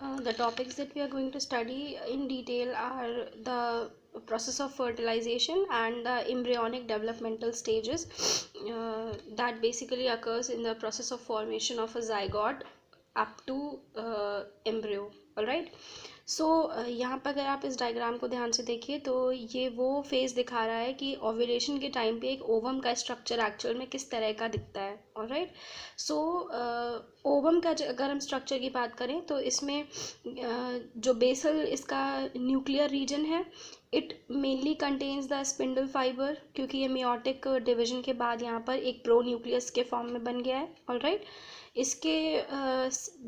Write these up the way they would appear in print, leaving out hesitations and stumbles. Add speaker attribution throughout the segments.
Speaker 1: The topics that we are going to study in detail are the process of fertilization and the embryonic developmental stages that basically occurs in the process of formation of a zygote up to embryo. all right. सो यहाँ पर अगर आप इस diagram को ध्यान से देखिए तो ये वो फेज़ दिखा रहा है कि ओव्यूलेशन के टाइम पे एक ओवम का स्ट्रक्चर एक्चुअल में किस तरह का दिखता है. ऑलराइट. सो ओवम का अगर हम स्ट्रक्चर की बात करें तो इसमें जो बेसल इसका न्यूक्लियर रीजन है, it mainly contains the spindle fibre, क्योंकि ये मियोटिक डिवीजन के बाद यहाँ पर एक प्रो न्यूक्लियस के फॉर्म में बन गया है. ऑलराइट. इसके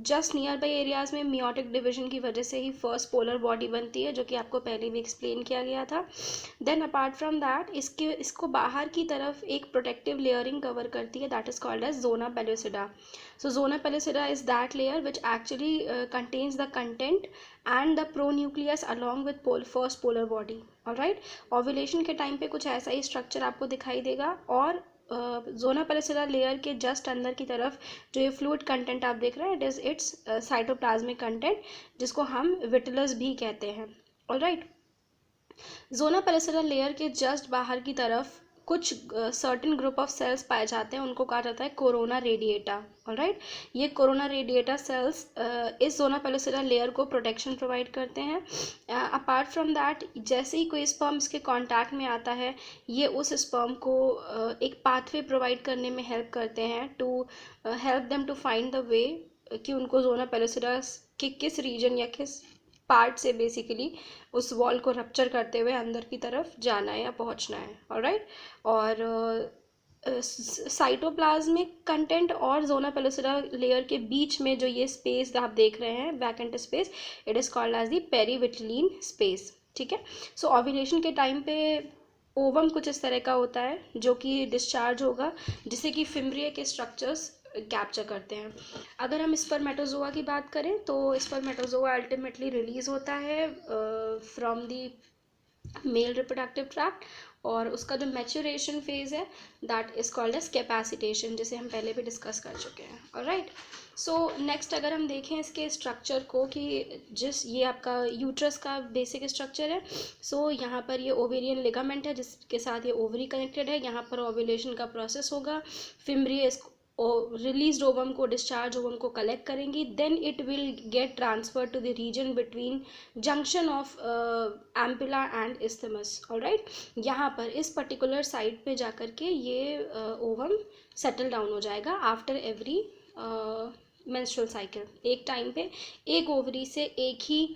Speaker 1: जस्ट नियर बाई एरियाज़ में मियोटिक डिवीजन की वजह से ही फर्स्ट पोलर बॉडी बनती है, जो कि आपको पहले भी एक्सप्लेन किया गया था. देन अपार्ट फ्रॉम दैट इसको बाहर की तरफ एक प्रोटेक्टिव लेयरिंग कवर करती है, that is called as zona pellucida. So zona pellucida is that layer which actually contains the content and the pronucleus along with first polar body. Alright. Ovulation के time पे कुछ ऐसा ही structure आपको दिखाई देगा. और जोना पेलुसिडा लेयर के जस्ट अंदर की तरफ जो ये फ्लूइड कंटेंट आप देख रहे हैं, it is it's cytoplasmic content, जिसको हम विटिलस भी कहते हैं. ऑलराइट. जोना पेलुसिडा लेयर के जस्ट बाहर की तरफ कुछ सर्टेन ग्रुप ऑफ सेल्स पाए जाते हैं, उनको कहा जाता है कोरोना रेडिएटा. ऑलराइट. ये कोरोना रेडिएटा सेल्स इस जोना पेलुसिडा लेयर को प्रोटेक्शन प्रोवाइड करते हैं. अपार्ट फ्रॉम दैट, जैसे ही कोई स्पर्म इसके कांटेक्ट में आता है, ये उस स्पर्म को एक पाथवे प्रोवाइड करने में हेल्प करते हैं, to help them to find the way कि उनको जोना पेलुसिडा के किस रीजन या किस पार्ट से बेसिकली उस वॉल को रप्चर करते हुए अंदर की तरफ जाना है या पहुंचना है. ऑलराइट. और साइटोप्लाज्मिक कंटेंट और जोना पेलुसिडा लेयर के बीच में जो ये स्पेस आप देख रहे हैं, vacant space, it is called as the perivitelline space. ठीक है. सो ओव्यूलेशन के टाइम पे ओवम कुछ इस तरह का होता है जो कि डिस्चार्ज होगा, जिसे कि फिम्ब्रिया के स्ट्रक्चर्स कैप्चर करते हैं. अगर हम स्पर्मेटोजोआ की बात करें तो स्पर्मेटोजोआ अल्टीमेटली रिलीज होता है from the male reproductive tract, और उसका जो मैच्योरेशन फेज़ है that is called as capacitation, जिसे हम पहले भी डिस्कस कर चुके हैं. ऑलराइट. सो नेक्स्ट अगर हम देखें इसके स्ट्रक्चर को, कि ये आपका यूट्रस का बेसिक स्ट्रक्चर है. सो यहाँ पर ये ओवेरियन लिगामेंट है जिसके साथ ये ओवरी कनेक्टेड है. यहाँ पर ओव्यूलेशन का प्रोसेस होगा. फिम्ब्रिया इसको रिलीज ओवम को, डिस्चार्ज ओवम को कलेक्ट करेंगी. Then it will get transfer to the region between junction of ampulla and isthmus. Alright. यहाँ पर इस पर्टिकुलर साइड पे जाकर के ये ओवम सेटल डाउन हो जाएगा आफ्टर एवरी मेंस्ट्रुअल साइकिल. एक टाइम पे एक ओवरी से एक ही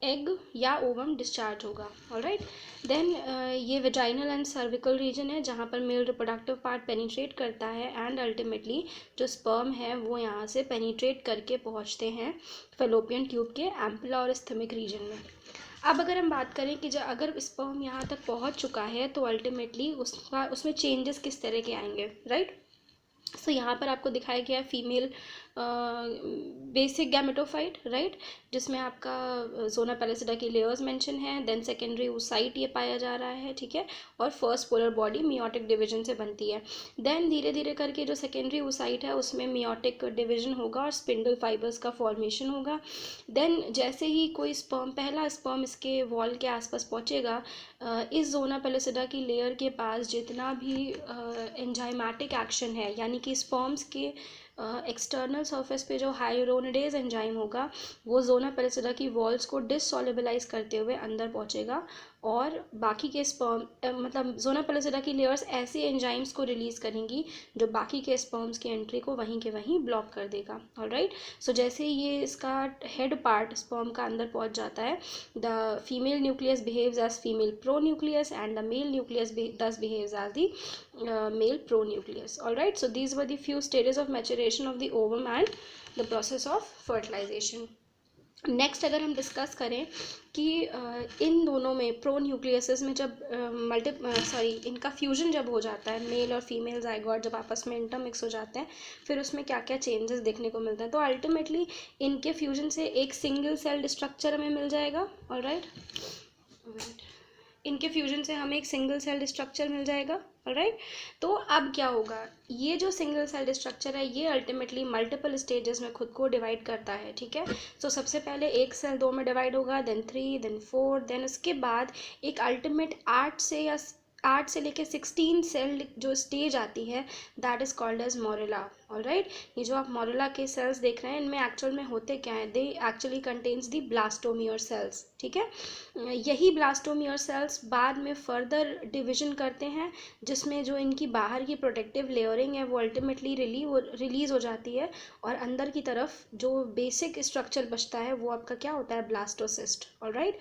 Speaker 1: एग या ओवम डिस्चार्ज होगा. ऑलराइट. देन ये वेजाइनल एंड सर्विकल रीजन है जहाँ पर मेल रिप्रोडक्टिव पार्ट पेनिट्रेट करता है, एंड अल्टीमेटली जो स्पर्म है वो यहाँ से पेनिट्रेट करके पहुँचते हैं फेलोपियन ट्यूब के एम्पुला और स्थमिक रीजन में. अब अगर हम बात करें कि अगर स्पर्म यहाँ तक पहुँच चुका है तो अल्टीमेटली उसमें चेंजेस किस तरह के आएंगे. राइट. सो यहाँ पर आपको दिखाया गया है फीमेल बेसिक गैमेटोफाइट. राइट. जिसमें आपका जोना पेलुसिडा की लेयर्स मेंशन है. देन सेकेंडरी oocyte ये पाया जा रहा है. ठीक है. और first polar body meiotic division से बनती है. देन धीरे धीरे करके जो सेकेंडरी oocyte है उसमें मियोटिक डिवीजन होगा और स्पिंडल फाइबर्स का फॉर्मेशन होगा. देन जैसे ही कोई स्पर्म, पहला स्पर्म इसके वॉल के आसपास पहुँचेगा, इस जोना पेलुसिडा की लेयर के पास जितना भी एंजाइमेटिक एक्शन है, यानी कि स्पर्म्स के एक्सटर्नल सरफेस पे जो हाइलोरोनिडेज एंजाइम होगा वो जोना पेलुसिडा की वॉल्स को डिससॉल्युबलाइज करते हुए अंदर पहुंचेगा, और बाकी के स्पर्म मतलब जोना पेलुसिडा की लेयर्स ऐसे एंजाइम्स को रिलीज़ करेंगी जो बाकी के स्पर्म्स की एंट्री को वहीं के वहीं ब्लॉक कर देगा. ऑलराइट. सो जैसे ये इसका हेड पार्ट स्पर्म का अंदर पहुंच जाता है, the female nucleus behaves as female pronucleus and the male nucleus thus behaves as the male pronucleus. Alright, so these were the few stages of maturation of the ovum and the process of fertilization. Next अगर हम discuss करें कि इन दोनों में pro nucleus is में जब इनका fusion जब हो जाता है, मेल और फीमेल जाइगोट जब आपस में इंटरमिक्स हो जाते हैं, फिर उसमें क्या क्या चेंजेस देखने को मिलते हैं. तो अल्टीमेटली इनके फ्यूजन से एक सिंगल सेल्ड स्ट्रक्चर हमें मिल जाएगा. ऑलराइट. इनके फ्यूजन से हमें एक सिंगल सेल्ड स्ट्रक्चर मिल जाएगा. ऑलराइट। तो अब क्या होगा, ये जो सिंगल सेल स्ट्रक्चर है ये अल्टीमेटली मल्टीपल स्टेजेस में खुद को डिवाइड करता है, ठीक है। सो सबसे पहले एक सेल 2 में डिवाइड होगा, देन 3, देन 4, देन उसके बाद एक अल्टीमेट 8 से लेके 16 सेल जो स्टेज आती है, that is called as morula. Alright, ये जो आप मोरेला के सेल्स देख रहे हैं इनमें एक्चुअल में होते क्या है, they actually contains the blastomere cells, ठीक है। यही ब्लास्टोमियर सेल्स बाद में फर्दर डिविजन करते हैं, जिसमें जो इनकी बाहर की प्रोटेक्टिव लेयरिंग है वो अल्टीमेटली रिलीज हो जाती है, और अंदर की तरफ जो बेसिक स्ट्रक्चर बचता है वो आपका क्या होता है, blastocyst. Alright,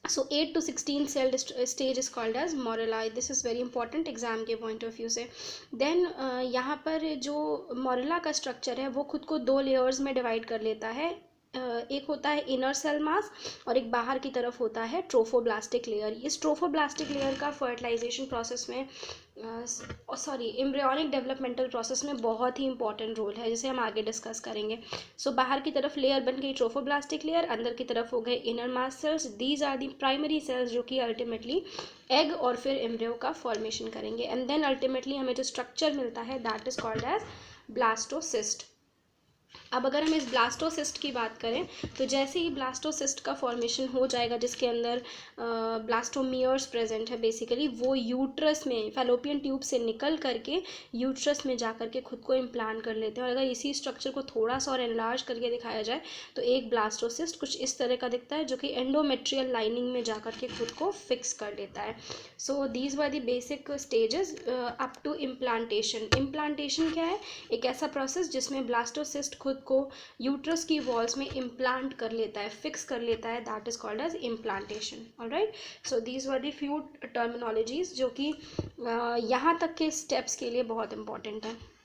Speaker 1: so 8 to 16 cell stage is called as morula. this is very important exam के पॉइंट ऑफ व्यू से। देन यहाँ पर जो मोरेला का स्ट्रक्चर है वो खुद को 2 लेयर्स में डिवाइड कर लेता है। एक होता है इनर सेल मास और एक बाहर की तरफ होता है ट्रोफोब्लास्टिक लेयर। इस ट्रोफोब्लास्टिक लेयर का फर्टिलाइजेशन प्रोसेस में एम्ब्रियोनिक डेवलपमेंटल प्रोसेस में बहुत ही इंपॉर्टेंट रोल है, जिसे हम आगे डिस्कस करेंगे। सो बाहर की तरफ लेयर बन गई ट्रोफोब्लास्टिक लेयर, अंदर की तरफ हो गए inner mass cells. These are the primary cells जो कि अल्टीमेटली एग और फिर एम्ब्रियो का फॉर्मेशन करेंगे, एंड देन अल्टीमेटली हमें जो स्ट्रक्चर मिलता है that is called as blastocyst. अब अगर हम इस ब्लास्टोसिस्ट की बात करें तो जैसे ही ब्लास्टोसिस्ट का फॉर्मेशन हो जाएगा, जिसके अंदर ब्लास्टोमियर्स प्रेजेंट है बेसिकली, वो यूट्रस में फैलोपियन ट्यूब से निकल करके यूट्रस में जा करके खुद को इम्प्लांट कर लेते हैं। और अगर इसी स्ट्रक्चर को थोड़ा सा और एनलार्ज करके दिखाया जाए तो एक ब्लास्टोसिस्ट कुछ इस तरह का दिखता है, जो कि एंडोमेट्रियल लाइनिंग में जा करके खुद को फिक्स कर लेता है। So these were the basic stages up to implantation. Implantation क्या है, एक ऐसा प्रोसेस जिसमें ब्लास्टोसिस्ट खुद को यूट्रस की वॉल्स में इम्प्लांट कर लेता है, फिक्स कर लेता है, that is called as implantation. Alright, so these were the few terminologies जो कि यहाँ तक के स्टेप्स के लिए बहुत इंपॉर्टेंट है।